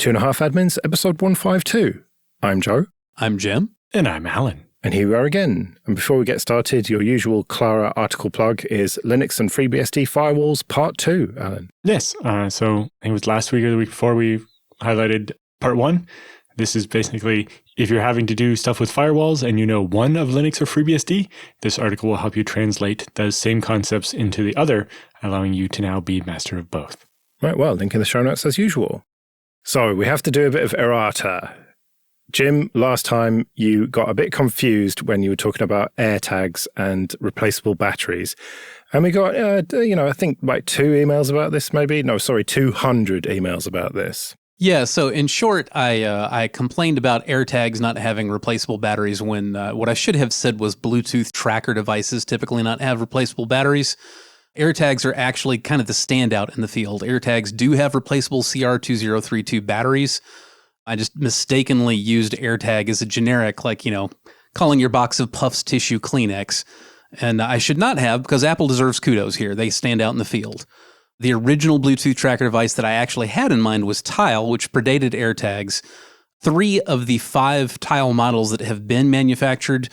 Two and a Half Admins, episode 152. I'm Joe. I'm Jim. And I'm Alan. And here we are again. And before we get started, your usual Clara article plug is Linux and FreeBSD Firewalls Part 2, Alan. Yes. So I think it was last week or the week before we highlighted Part 1. This is basically if you're having to do stuff with firewalls and you know one of Linux or FreeBSD, this article will help you translate those same concepts into the other, allowing you to now be master of both. Right, well, link in the show notes as usual. So we have to do a bit of errata. Jim, last time you got a bit confused when you were talking about AirTags and replaceable batteries. And we got, I think like 200 emails about this maybe. No, sorry, 200 emails about this. Yeah, so in short, I complained about AirTags not having replaceable batteries when what I should have said was Bluetooth tracker devices typically not have replaceable batteries. AirTags are actually kind of the standout in the field. AirTags do have replaceable CR2032 batteries. I just mistakenly used AirTag as a generic, like, calling your box of Puffs tissue Kleenex. And I should not have, because Apple deserves kudos here. They stand out in the field. The original Bluetooth tracker device that I actually had in mind was Tile, which predated AirTags. 3 of the 5 Tile models that have been manufactured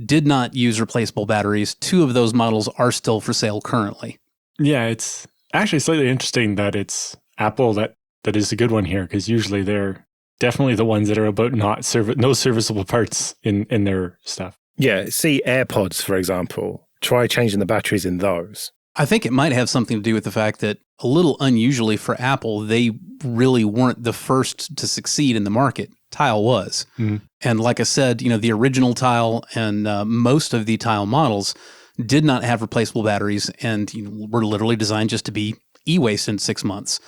did not use replaceable batteries. 2 of those models are still for sale currently. Yeah, it's actually slightly interesting that it's Apple that is a good one here, because usually they're definitely the ones that are about no serviceable parts in their stuff. Yeah, see AirPods, for example. Try changing the batteries in those. I think it might have something to do with the fact that, a little unusually for Apple, they really weren't the first to succeed in the market. Tile was. Mm. And like I said, the original Tile and most of the Tile models did not have replaceable batteries and were literally designed just to be e-waste in 6 months.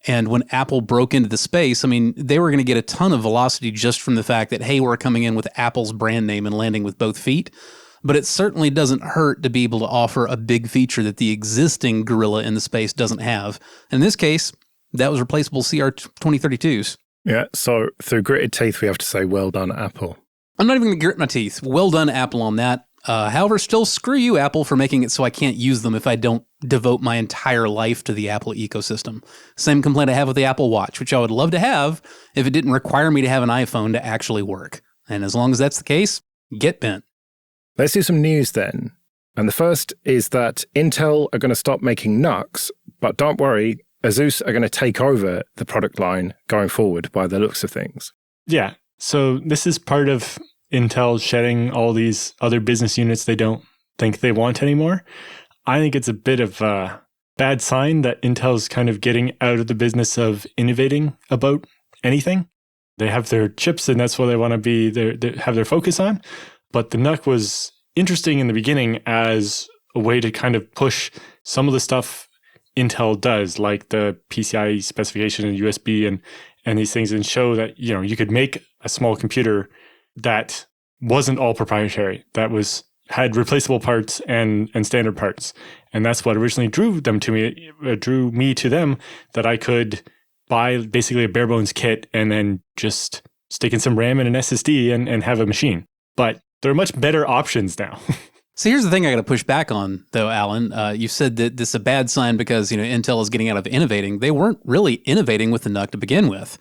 And when Apple broke into the space, they were going to get a ton of velocity just from the fact that, hey, we're coming in with Apple's brand name and landing with both feet. But it certainly doesn't hurt to be able to offer a big feature that the existing gorilla in the space doesn't have. In this case, that was replaceable CR2032s. Yeah, so through gritted teeth, we have to say, well done, Apple. I'm not even going to grit my teeth. Well done, Apple, on that. However, still screw you, Apple, for making it so I can't use them if I don't devote my entire life to the Apple ecosystem. Same complaint I have with the Apple Watch, which I would love to have if it didn't require me to have an iPhone to actually work. And as long as that's the case, get bent. Let's do some news then. And the first is that Intel are going to stop making NUCs, but don't worry, Asus are going to take over the product line going forward by the looks of things. Yeah. So this is part of Intel shedding all these other business units they don't think they want anymore. I think it's a bit of a bad sign that Intel's kind of getting out of the business of innovating about anything. They have their chips and that's what they want to be, they have their focus on. But the NUC was interesting in the beginning as a way to kind of push some of the stuff Intel does, like the PCIe specification and USB and these things, and show that, you could make a small computer that wasn't all proprietary, that had replaceable parts and standard parts. And that's what originally drew me to them, that I could buy basically a bare bones kit and then just stick in some RAM and an SSD and have a machine. But there are much better options now. So here's the thing I got to push back on, though, Alan. You said that this is a bad sign because, Intel is getting out of innovating. They weren't really innovating with the NUC to begin with.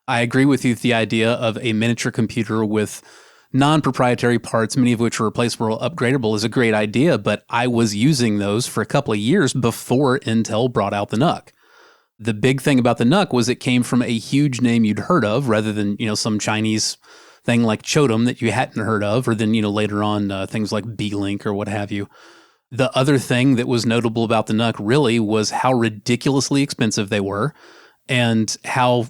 I agree with you with the idea of a miniature computer with non-proprietary parts, many of which are replaceable or upgradable, is a great idea, but I was using those for a couple of years before Intel brought out the NUC. The big thing about the NUC was it came from a huge name you'd heard of rather than, some Chinese thing like Chodom that you hadn't heard of, or then, later on things like B-Link or what have you. The other thing that was notable about the NUC really was how ridiculously expensive they were and how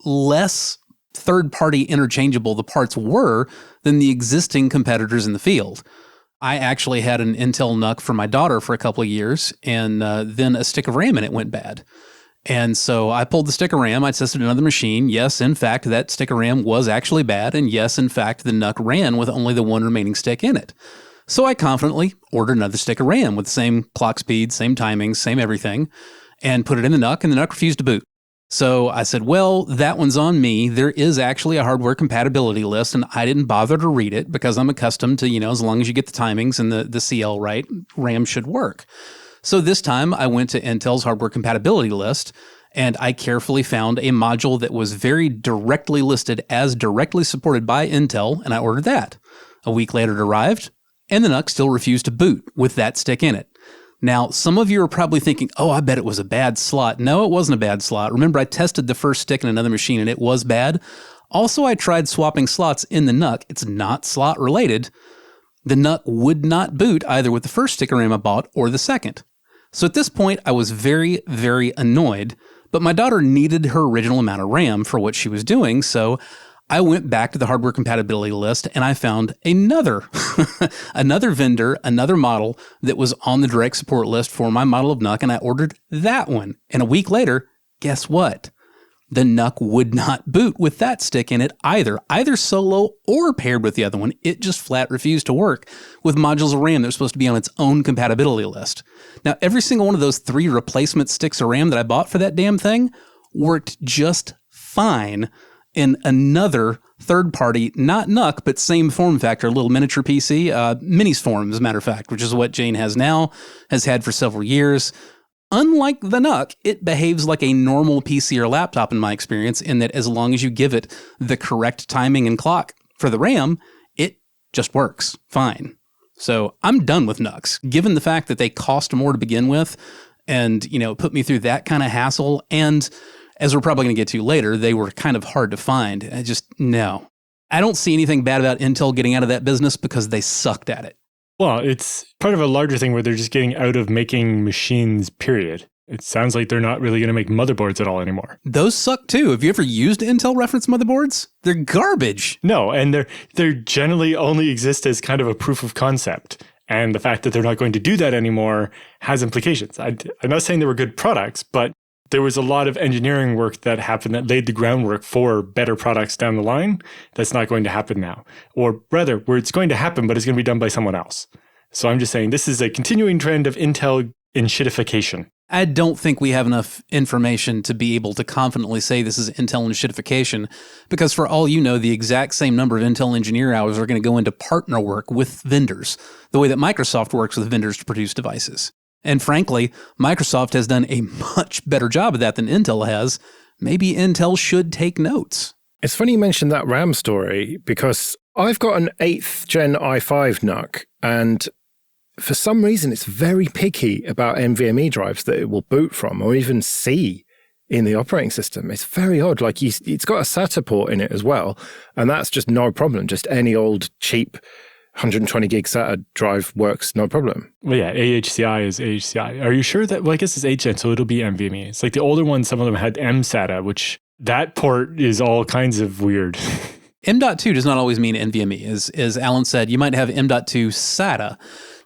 less third-party interchangeable the parts were than the existing competitors in the field. I actually had an Intel NUC for my daughter for a couple of years, and then a stick of RAM in it went bad. And so I pulled the stick of RAM, I tested another machine. Yes, in fact, that stick of RAM was actually bad. And yes, in fact, the NUC ran with only the one remaining stick in it. So I confidently ordered another stick of RAM with the same clock speed, same timings, same everything, and put it in the NUC, and the NUC refused to boot. So I said, well, that one's on me. There is actually a hardware compatibility list, and I didn't bother to read it because I'm accustomed to, as long as you get the timings and the CL right, RAM should work. So this time I went to Intel's hardware compatibility list, And I carefully found a module that was very directly listed as directly supported by Intel, and I ordered that. A week later it arrived, and the NUC still refused to boot with that stick in it. Now, some of you are probably thinking, oh, I bet it was a bad slot. No, it wasn't a bad slot. Remember, I tested the first stick in another machine, and it was bad. Also, I tried swapping slots in the NUC. It's not slot related. The NUC would not boot either with the first stick of RAM I bought or the second. So at this point, I was very, very annoyed. But my daughter needed her original amount of RAM for what she was doing, so I went back to the hardware compatibility list and I found another vendor, another model that was on the direct support list for my model of NUC, and I ordered that one. And a week later, guess what? The NUC would not boot with that stick in it either solo or paired with the other one. It just flat refused to work with modules of RAM that were supposed to be on its own compatibility list. Now, every single one of those 3 replacement sticks of RAM that I bought for that damn thing worked just fine in another third-party, not NUC, but same form factor, little miniature PC, Minis form, as a matter of fact, which is what Jane has now, has had for several years. Unlike the NUC, it behaves like a normal PC or laptop in my experience, in that as long as you give it the correct timing and clock for the RAM, it just works fine. So I'm done with NUCs, given the fact that they cost more to begin with and, put me through that kind of hassle. And as we're probably going to get to later, they were kind of hard to find. No. I don't see anything bad about Intel getting out of that business because they sucked at it. Well, it's part of a larger thing where they're just getting out of making machines, period. It sounds like they're not really going to make motherboards at all anymore. Those suck too. Have you ever used Intel reference motherboards? They're garbage. No, and they're generally only exist as kind of a proof of concept. And the fact that they're not going to do that anymore has implications. I'm not saying they were good products, but there was a lot of engineering work that happened that laid the groundwork for better products down the line. That's not going to happen now. Or rather, where it's going to happen, but it's going to be done by someone else. So I'm just saying this is a continuing trend of Intel in shitification. I don't think we have enough information to be able to confidently say this is Intel in shitification, because for all you know, the exact same number of Intel engineer hours are going to go into partner work with vendors, the way that Microsoft works with vendors to produce devices. And frankly, Microsoft has done a much better job of that than Intel has. Maybe Intel should take notes. It's funny you mentioned that RAM story, because I've got an 8th gen i5 NUC, and for some reason it's very picky about NVMe drives that it will boot from or even see in the operating system. It's very odd. Like it's got a SATA port in it as well, and that's just no problem. Just any old cheap 120 gig SATA drive works, no problem. Well, yeah, AHCI is AHCI. Are you sure that, well, I guess it's HN, so it'll be NVMe. It's like the older ones, some of them had mSATA, which that port is all kinds of weird. M.2 does not always mean NVMe. As Alan said, you might have M.2 SATA.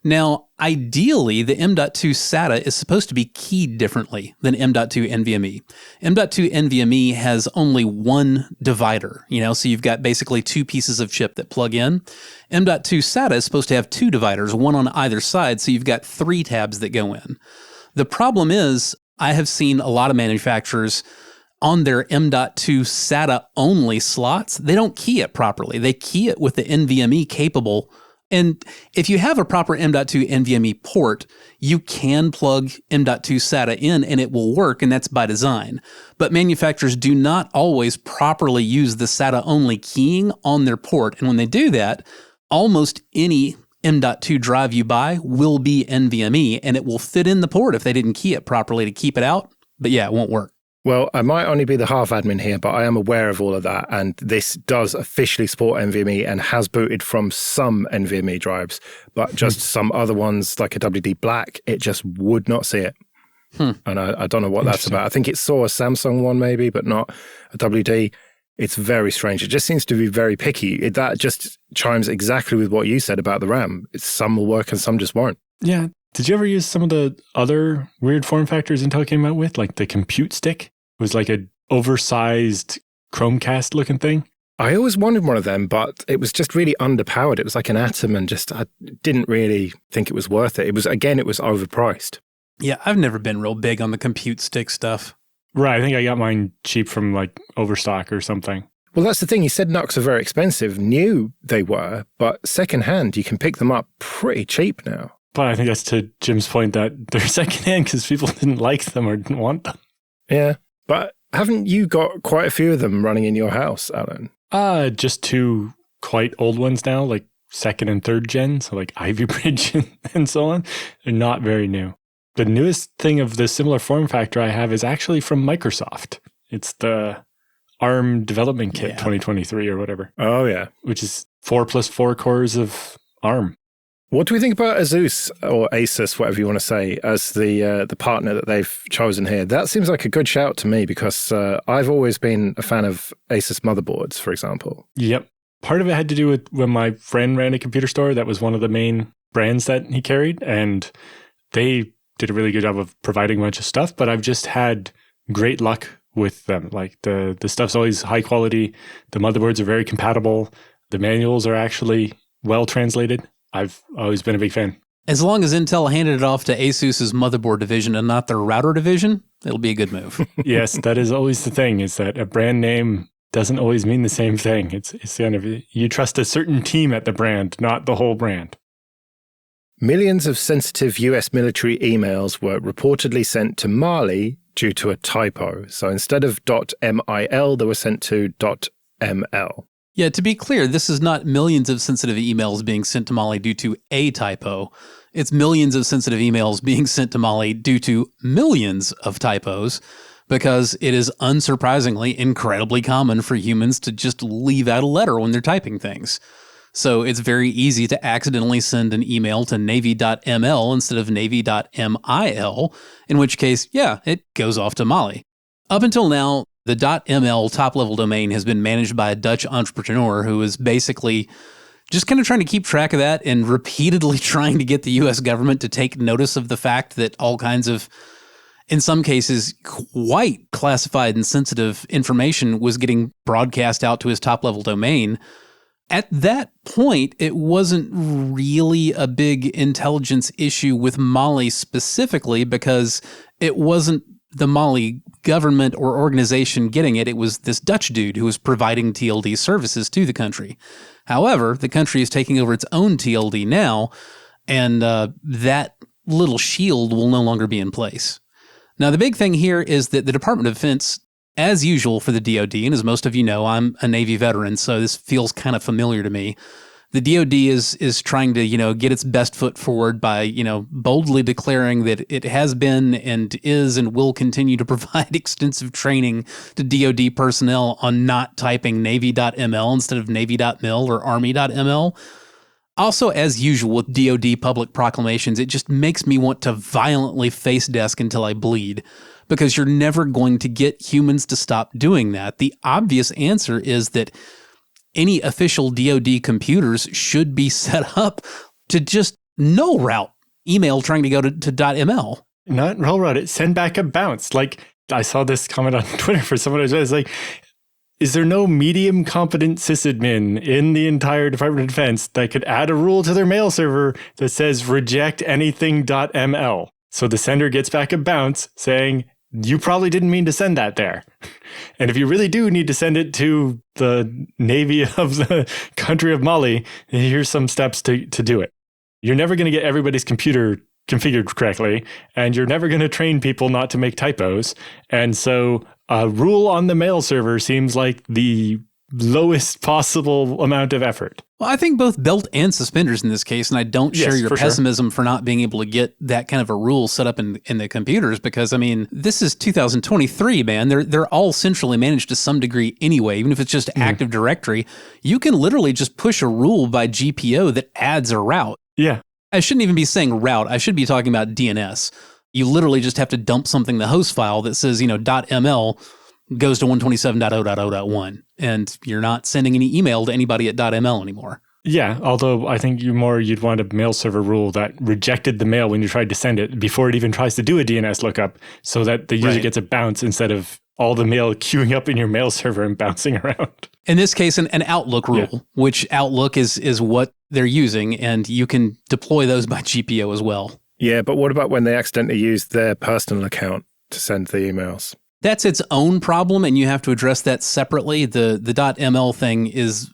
Now, ideally, the M.2 SATA is supposed to be keyed differently than M.2 NVMe. M.2 NVMe has only one divider, so you've got basically 2 pieces of chip that plug in. M.2 SATA is supposed to have 2 dividers, one on either side, so you've got 3 tabs that go in. The problem is, I have seen a lot of manufacturers on their M.2 SATA only slots, they don't key it properly. They key it with the NVMe capable. And if you have a proper M.2 NVMe port, you can plug M.2 SATA in and it will work, and that's by design. But manufacturers do not always properly use the SATA only keying on their port. And when they do that, almost any M.2 drive you buy will be NVMe, and it will fit in the port if they didn't key it properly to keep it out. But yeah, it won't work. Well, I might only be the half admin here, but I am aware of all of that. And this does officially support NVMe and has booted from some NVMe drives, but just some other ones like a WD Black, it just would not see it. And I don't know what that's about. I think it saw a Samsung one maybe, but not a WD. It's very strange. It just seems to be very picky. That just chimes exactly with what you said about the RAM. Some will work and some just won't. Yeah. Did you ever use some of the other weird form factors Intel came out with? Like the compute stick? It was like an oversized Chromecast looking thing. I always wanted one of them, but it was just really underpowered. It was like an Atom, and I didn't really think it was worth it. It was overpriced. Yeah, I've never been real big on the compute stick stuff. Right, I think I got mine cheap from like Overstock or something. Well, that's the thing. You said NUCs are very expensive. New they were, but secondhand, you can pick them up pretty cheap now. But I think that's to Jim's point that they're secondhand because people didn't like them or didn't want them. Yeah. But haven't you got quite a few of them running in your house, Alan? Just two quite old ones now, like second and third gen, so like Ivy Bridge and so on. They're not very new. The newest thing of the similar form factor I have is actually from Microsoft. It's the ARM Development Kit 2023 or whatever. Oh, yeah. Which is 4+4 cores of ARM. What do we think about Asus or Asus, whatever you want to say, as the partner that they've chosen here? That seems like a good shout to me because I've always been a fan of Asus motherboards, for example. Yep. Part of it had to do with when my friend ran a computer store. That was one of the main brands that he carried, and they did a really good job of providing a bunch of stuff, but I've just had great luck with them. Like the stuff's always high quality. The motherboards are very compatible. The manuals are actually well translated. I've always been a big fan. As long as Intel handed it off to Asus's motherboard division and not their router division, it'll be a good move. Yes, that is always the thing, is that a brand name doesn't always mean the same thing. It's kind of, you trust a certain team at the brand, not the whole brand. Millions of sensitive US military emails were reportedly sent to Mali due to a typo. So instead of .mil, they were sent to .ml. Yeah, to be clear, this is not millions of sensitive emails being sent to Mali due to a typo. It's millions of sensitive emails being sent to Mali due to millions of typos, because it is unsurprisingly incredibly common for humans to just leave out a letter when they're typing things. So it's very easy to accidentally send an email to navy.ml instead of navy.mil, in which case, yeah, it goes off to Mali. Up until now, the .ml top-level domain has been managed by a Dutch entrepreneur who is basically just kind of trying to keep track of that and repeatedly trying to get the U.S. government to take notice of the fact that all kinds of, in some cases, quite classified and sensitive information was getting broadcast out to his top-level domain. At that point, it wasn't really a big intelligence issue with Mali specifically because it wasn't the Mali government or organization getting it. It was this Dutch dude who was providing TLD services to the country. However, the country is taking over its own TLD now, and that little shield will no longer be in place. Now, the big thing here is that the Department of Defense, as usual for the DoD, and as most of you know, I'm a Navy veteran, so this feels kind of familiar to me. The DoD is trying to, get its best foot forward by, boldly declaring that it has been and is and will continue to provide extensive training to DoD personnel on not typing Navy.ml instead of Navy.mil or Army.ml. Also, as usual with DoD public proclamations, it just makes me want to violently face desk until I bleed, because you're never going to get humans to stop doing that. The obvious answer is that any official DoD computers should be set up to just no route email trying to go to .ml. Not roll route it, send back a bounce. Like, I saw this comment on Twitter for someone who was like, is there no medium competent sysadmin in the entire Department of Defense that could add a rule to their mail server that says reject anything .ml? So the sender gets back a bounce saying, you probably didn't mean to send that there. And if you really do need to send it to the Navy of the country of Mali, here's some steps to do it. You're never going to get everybody's computer configured correctly, and you're never going to train people not to make typos. And so a rule on the mail server seems like the lowest possible amount of effort. Well, I think both belt and suspenders in this case, and I don't share your pessimism for not being able to get that kind of a rule set up in the computers, because, this is 2023, man. They're all centrally managed to some degree anyway, even if it's just Active Directory. You can literally just push a rule by GPO that adds a route. Yeah. I shouldn't even be saying route. I should be talking about DNS. You literally just have to dump something in the host file that says, .ml goes to 127.0.0.1, and you're not sending any email to anybody at .ml anymore. Yeah, although I think you'd want a mail server rule that rejected the mail when you tried to send it before it even tries to do a DNS lookup, so that the user gets a bounce instead of all the mail queuing up in your mail server and bouncing around. In this case, an Outlook rule, which Outlook is what they're using, and you can deploy those by GPO as well. Yeah, but what about when they accidentally use their personal account to send the emails? That's its own problem, and you have to address that separately. The .ml thing is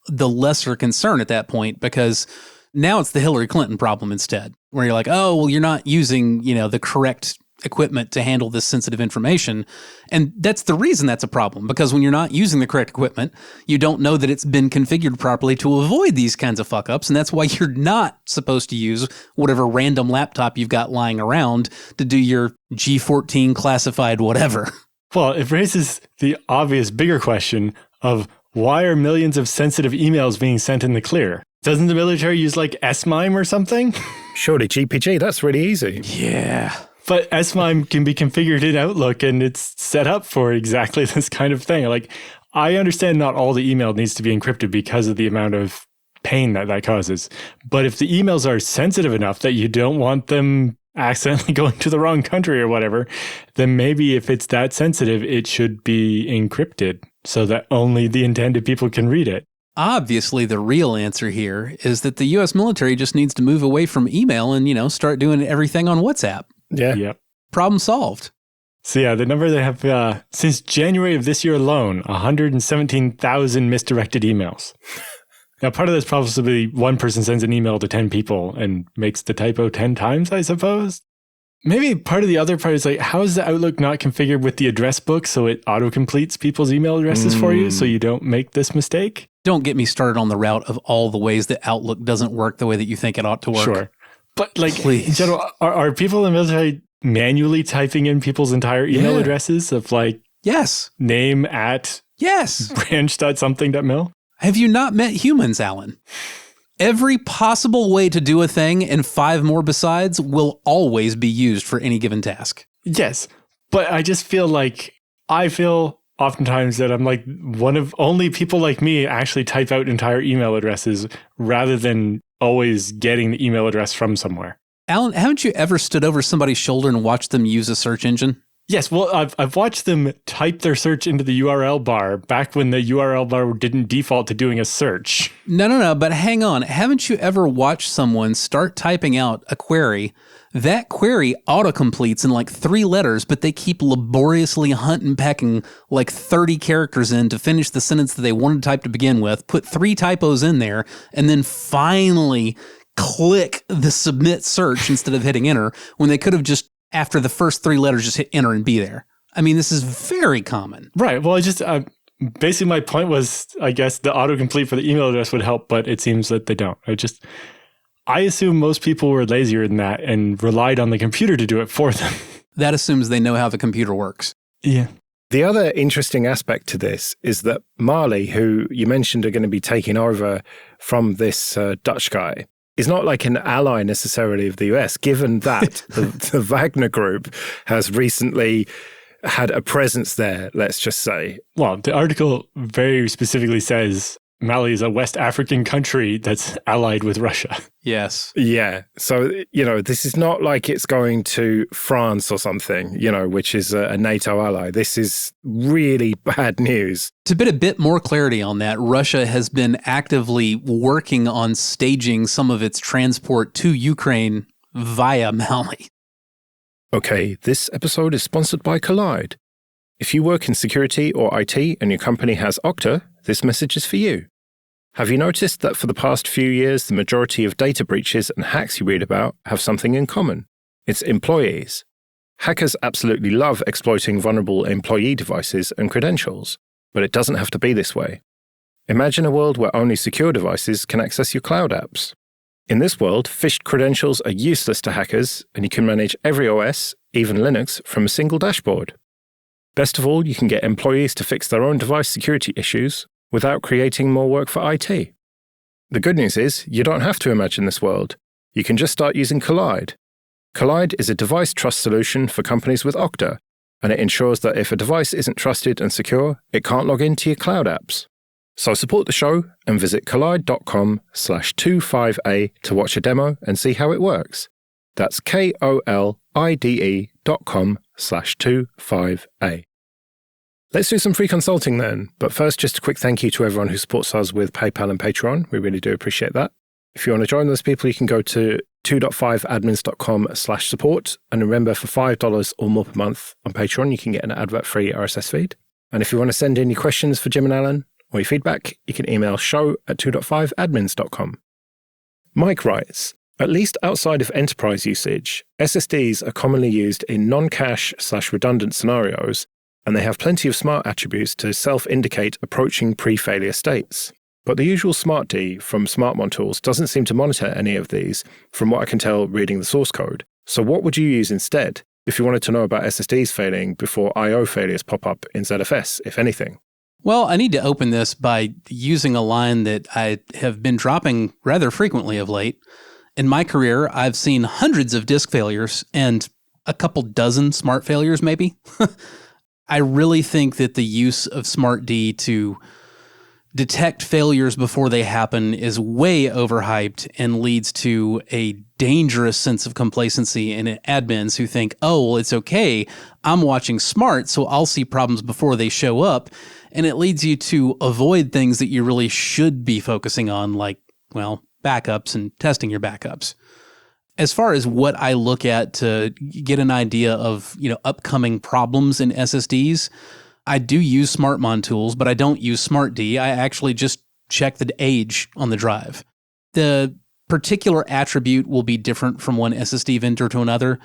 the lesser concern at that point, because now it's the Hillary Clinton problem instead, where you're like, oh, well, you're not using, the correct equipment to handle this sensitive information. And that's the reason that's a problem, because when you're not using the correct equipment, you don't know that it's been configured properly to avoid these kinds of fuck ups. And that's why you're not supposed to use whatever random laptop you've got lying around to do your G14 classified whatever. Well, it raises the obvious bigger question of why are millions of sensitive emails being sent in the clear? Doesn't the military use like S-MIME or something? Surely GPG, that's really easy. Yeah. But S-MIME can be configured in Outlook and it's set up for exactly this kind of thing. Like, I understand not all the email needs to be encrypted because of the amount of pain that causes. But if the emails are sensitive enough that you don't want them accidentally going to the wrong country or whatever, then maybe if it's that sensitive, it should be encrypted so that only the intended people can read it. Obviously, the real answer here is that the U.S. military just needs to move away from email and, start doing everything on WhatsApp. Yeah. Yep. Problem solved. So yeah, the number they have, since January of this year alone, 117,000 misdirected emails. Now, part of this probably one person sends an email to 10 people and makes the typo 10 times, I suppose. Maybe part of the other part is like, how is the Outlook not configured with the address book so it auto-completes people's email addresses for you so you don't make this mistake? Don't get me started on the route of all the ways that Outlook doesn't work the way that you think it ought to work. Sure. But like, Please. in general, are people in the military manually typing in people's entire email addresses of like Yes. name at Yes. branch.something.mil? Have you not met humans, Alan? Every possible way to do a thing and 5 more besides will always be used for any given task. Yes, but I just feel like oftentimes that I'm like one of only people like me actually type out entire email addresses rather than always getting the email address from somewhere. Alan, haven't you ever stood over somebody's shoulder and watched them use a search engine? Yes, well, I've watched them type their search into the URL bar back when the URL bar didn't default to doing a search. No, but hang on. Haven't you ever watched someone start typing out a query? That query autocompletes in like 3 letters, but they keep laboriously hunting, pecking like 30 characters in to finish the sentence that they wanted to type to begin with, put 3 typos in there, and then finally click the submit search instead of hitting enter when they could have just, after the first 3 letters, just hit enter and be there. I mean, this is very common. Right. Well, I just basically my point was, I guess the autocomplete for the email address would help, but it seems that they don't. I assume most people were lazier than that and relied on the computer to do it for them. That assumes they know how the computer works. Yeah. The other interesting aspect to this is that Mali, who you mentioned are going to be taking over from this Dutch guy, is not like an ally necessarily of the US, given that the Wagner Group has recently had a presence there, let's just say. Well, the article very specifically says Mali is a West African country that's allied with Russia. Yes. Yeah. So, this is not like it's going to France or something, which is a NATO ally. This is really bad news. To get a bit more clarity on that, Russia has been actively working on staging some of its transport to Ukraine via Mali. Okay, this episode is sponsored by Kolide. If you work in security or IT and your company has Okta, this message is for you. Have you noticed that for the past few years, the majority of data breaches and hacks you read about have something in common? It's employees. Hackers absolutely love exploiting vulnerable employee devices and credentials, but it doesn't have to be this way. Imagine a world where only secure devices can access your cloud apps. In this world, phished credentials are useless to hackers, and you can manage every OS, even Linux, from a single dashboard. Best of all, you can get employees to fix their own device security issues without creating more work for IT. The good news is, you don't have to imagine this world. You can just start using Kolide. Kolide is a device trust solution for companies with Okta, and it ensures that if a device isn't trusted and secure, it can't log into your cloud apps. So support the show and visit kolide.com/25A to watch a demo and see how it works. That's KOLIDE.com/25A. Let's do some free consulting then. But first, just a quick thank you to everyone who supports us with PayPal and Patreon. We really do appreciate that. If you want to join those people, you can go to 2.5admins.com/support. And remember, for $5 or more per month on Patreon, you can get an advert-free RSS feed. And if you want to send in your questions for Jim and Alan or your feedback, you can email show@2.5admins.com. Mike writes, At least outside of enterprise usage, SSDs are commonly used in non-cache/redundant scenarios, and they have plenty of smart attributes to self-indicate approaching pre-failure states. But the usual SmartD from SmartMon tools doesn't seem to monitor any of these, from what I can tell reading the source code. So what would you use instead if you wanted to know about SSDs failing before I/O failures pop up in ZFS, if anything? Well, I need to open this by using a line that I have been dropping rather frequently of late. In my career, I've seen hundreds of disk failures and a couple dozen smart failures, maybe. I really think that the use of SmartD to detect failures before they happen is way overhyped and leads to a dangerous sense of complacency in admins who think, oh, well, it's okay. I'm watching smart, so I'll see problems before they show up. And it leads you to avoid things that you really should be focusing on, like, well, backups and testing your backups. As far as what I look at to get an idea of, upcoming problems in SSDs, I do use SmartMon tools, but I don't use SmartD. I actually just check the age on the drive. The particular attribute will be different from one SSD vendor to another,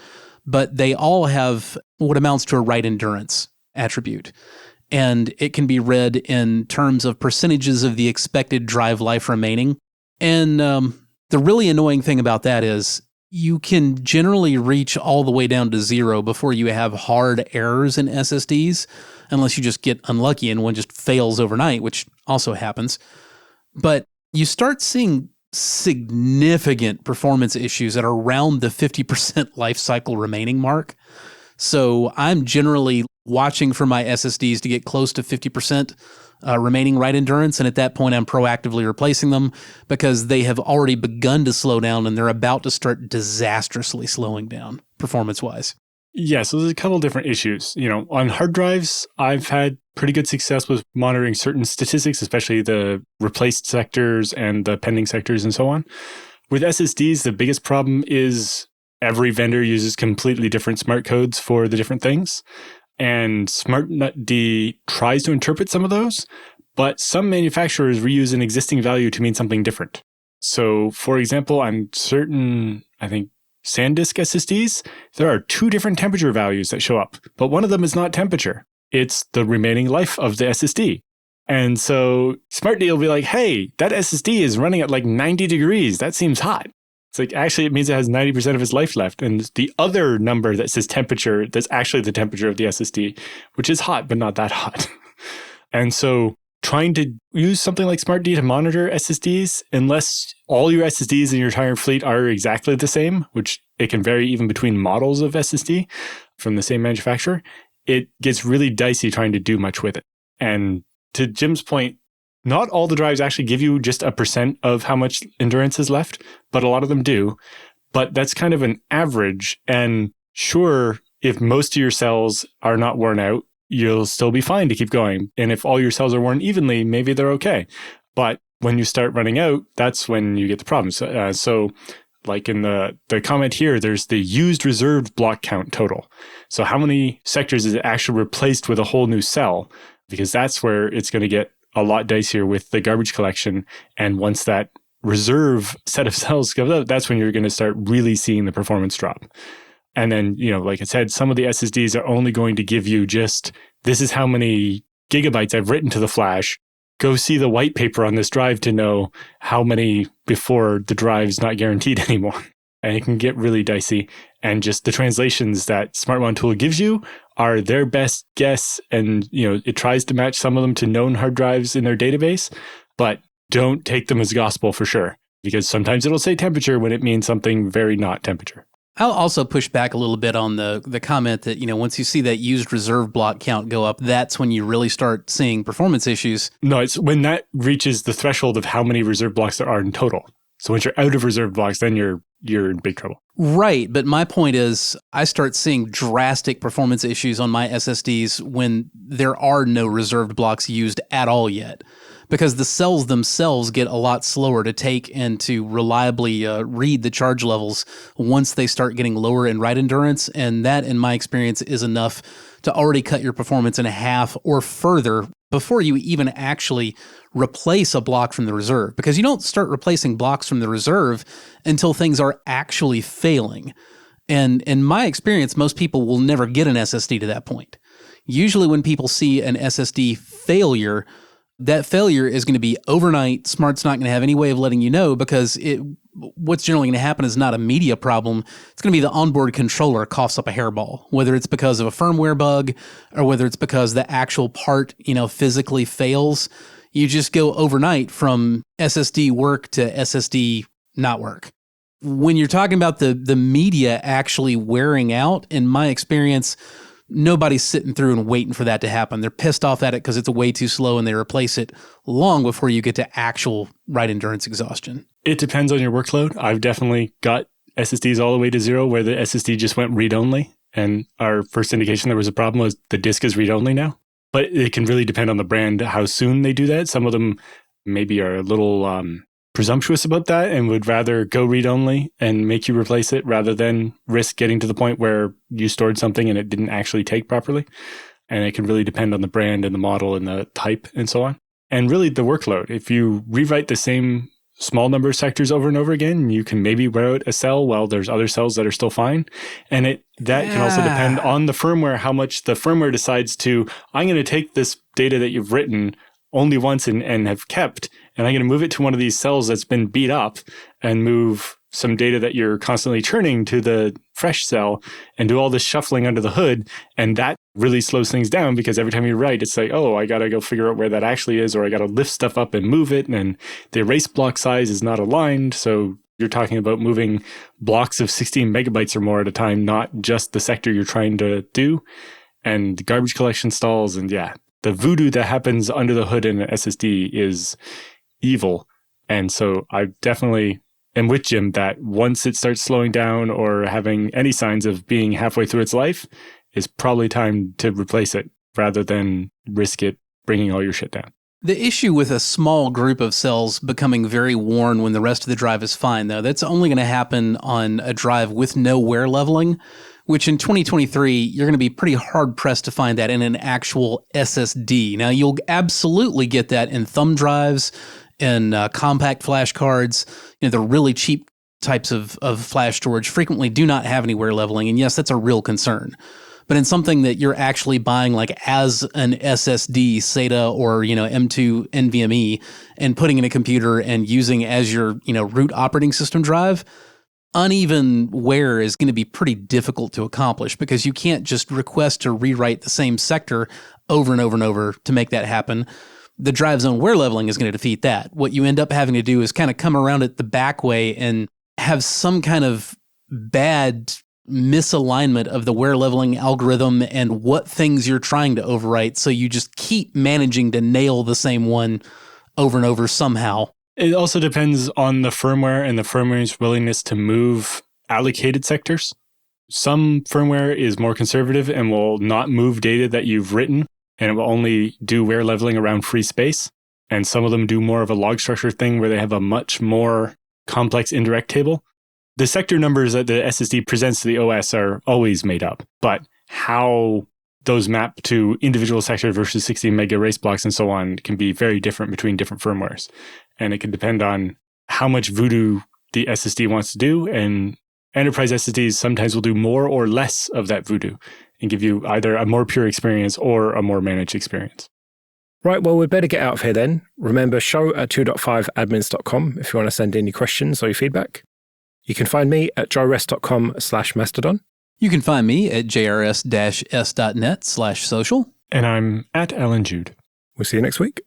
but they all have what amounts to a write endurance attribute. And it can be read in terms of percentages of the expected drive life remaining. And the really annoying thing about that is you can generally reach all the way down to 0 before you have hard errors in SSDs, unless you just get unlucky and one just fails overnight, which also happens. But you start seeing significant performance issues at around the 50% life cycle remaining mark. So I'm generally watching for my SSDs to get close to 50% remaining write endurance, and at that point I'm proactively replacing them because they have already begun to slow down and they're about to start disastrously slowing down performance-wise. Yeah, so there's a couple different issues. On hard drives, I've had pretty good success with monitoring certain statistics, especially the replaced sectors and the pending sectors and so on. With SSDs, the biggest problem is every vendor uses completely different smart codes for the different things. And SmartD tries to interpret some of those, but some manufacturers reuse an existing value to mean something different. So, for example, on certain, I think, SanDisk SSDs, there are 2 different temperature values that show up, but one of them is not temperature. It's the remaining life of the SSD. And so SmartD will be like, hey, that SSD is running at like 90 degrees. That seems hot. It's like, actually, it means it has 90% of its life left. And the other number that says temperature, that's actually the temperature of the SSD, which is hot, but not that hot. And so trying to use something like SmartD to monitor SSDs, unless all your SSDs in your entire fleet are exactly the same, which it can vary even between models of SSD from the same manufacturer, it gets really dicey trying to do much with it. And to Jim's point, not all the drives actually give you just a % of how much endurance is left, but a lot of them do. But that's kind of an average. And sure, if most of your cells are not worn out, you'll still be fine to keep going. And if all your cells are worn evenly, maybe they're okay. But when you start running out, that's when you get the problems. So like in the comment here, there's the used reserved block count total. So how many sectors is it actually replaced with a whole new cell? Because that's where it's going to get a lot dicier with the garbage collection. And once that reserve set of cells goes out, that's when you're going to start really seeing the performance drop. And then, like I said, some of the SSDs are only going to give you just, this is how many gigabytes I've written to the flash. Go see the white paper on this drive to know how many before the drive's not guaranteed anymore. And it can get really dicey. And just the translations that SmartMon tool gives you are their best guess. And, it tries to match some of them to known hard drives in their database, but don't take them as gospel for sure, because sometimes it'll say temperature when it means something very not temperature. I'll also push back a little bit on the comment that, once you see that used reserve block count go up, that's when you really start seeing performance issues. No, it's when that reaches the threshold of how many reserve blocks there are in total. So once you're out of reserve blocks, then you're in big trouble. Right. But my point is I start seeing drastic performance issues on my SSDs when there are no reserved blocks used at all yet, because the cells themselves get a lot slower to take and to reliably read the charge levels once they start getting lower in write endurance. And that, in my experience, is enough to already cut your performance in half or further before you even actually replace a block from the reserve, because you don't start replacing blocks from the reserve until things are actually failing. And in my experience, most people will never get an SSD to that point. Usually when people see an SSD failure, that failure is going to be overnight. Smart's not going to have any way of letting you know, because what's generally going to happen is not a media problem. It's going to be the onboard controller coughs up a hairball, whether it's because of a firmware bug or whether it's because the actual part, physically fails. You just go overnight from SSD work to SSD not work. When you're talking about the media actually wearing out, in my experience, nobody's sitting through and waiting for that to happen. They're pissed off at it because it's way too slow, and they replace it long before you get to actual write endurance exhaustion. It depends on your workload. I've definitely got SSDs all the way to 0 where the SSD just went read-only, and our first indication there was a problem was the disk is read-only now. But it can really depend on the brand how soon they do that. Some of them maybe are a little presumptuous about that and would rather go read-only and make you replace it rather than risk getting to the point where you stored something and it didn't actually take properly. And it can really depend on the brand and the model and the type and so on. And really the workload. If you rewrite the same small number of sectors over and over again, you can maybe wear out a cell while there's other cells that are still fine. And that can also depend on the firmware, how much the firmware decides to, I'm going to take this data that you've written only once and have kept, and I'm going to move it to one of these cells that's been beat up and move some data that you're constantly churning to the fresh cell and do all this shuffling under the hood. And that really slows things down because every time you write, it's like, oh, I got to go figure out where that actually is, or I got to lift stuff up and move it. And the erase block size is not aligned. So you're talking about moving blocks of 16 megabytes or more at a time, not just the sector you're trying to do. And garbage collection stalls. And yeah, the voodoo that happens under the hood in an SSD is evil. And so I definitely am with Jim that once it starts slowing down or having any signs of being halfway through its life, it's probably time to replace it rather than risk it bringing all your shit down. The issue with a small group of cells becoming very worn when the rest of the drive is fine, though, that's only going to happen on a drive with no wear leveling, which in 2023, you're going to be pretty hard-pressed to find that in an actual SSD. Now, you'll absolutely get that in thumb drives and compact flash cards. The really cheap types of flash storage frequently do not have any wear leveling, and yes, that's a real concern. But in something that you're actually buying like as an SSD, SATA or M2 NVMe, and putting in a computer and using as your root operating system drive, uneven wear is going to be pretty difficult to accomplish because you can't just request to rewrite the same sector over and over and over to make that happen. The drive's own wear leveling is going to defeat that. What you end up having to do is kind of come around it the back way and have some kind of bad misalignment of the wear leveling algorithm and what things you're trying to overwrite. So you just keep managing to nail the same one over and over somehow. It also depends on the firmware and the firmware's willingness to move allocated sectors. Some firmware is more conservative and will not move data that you've written, and it will only do wear leveling around free space. And some of them do more of a log structure thing where they have a much more complex indirect table. The sector numbers that the SSD presents to the OS are always made up, but how those map to individual sector versus 16 mega erase blocks and so on can be very different between different firmwares. And it can depend on how much voodoo the SSD wants to do. And enterprise SSDs sometimes will do more or less of that voodoo and give you either a more pure experience or a more managed experience. Right, well, we'd better get out of here then. Remember, show@2.5admins.com if you want to send in your questions or your feedback. You can find me at joyrest.com/mastodon. You can find me at jrs-s.net/social. And I'm at Alan Jude. We'll see you next week.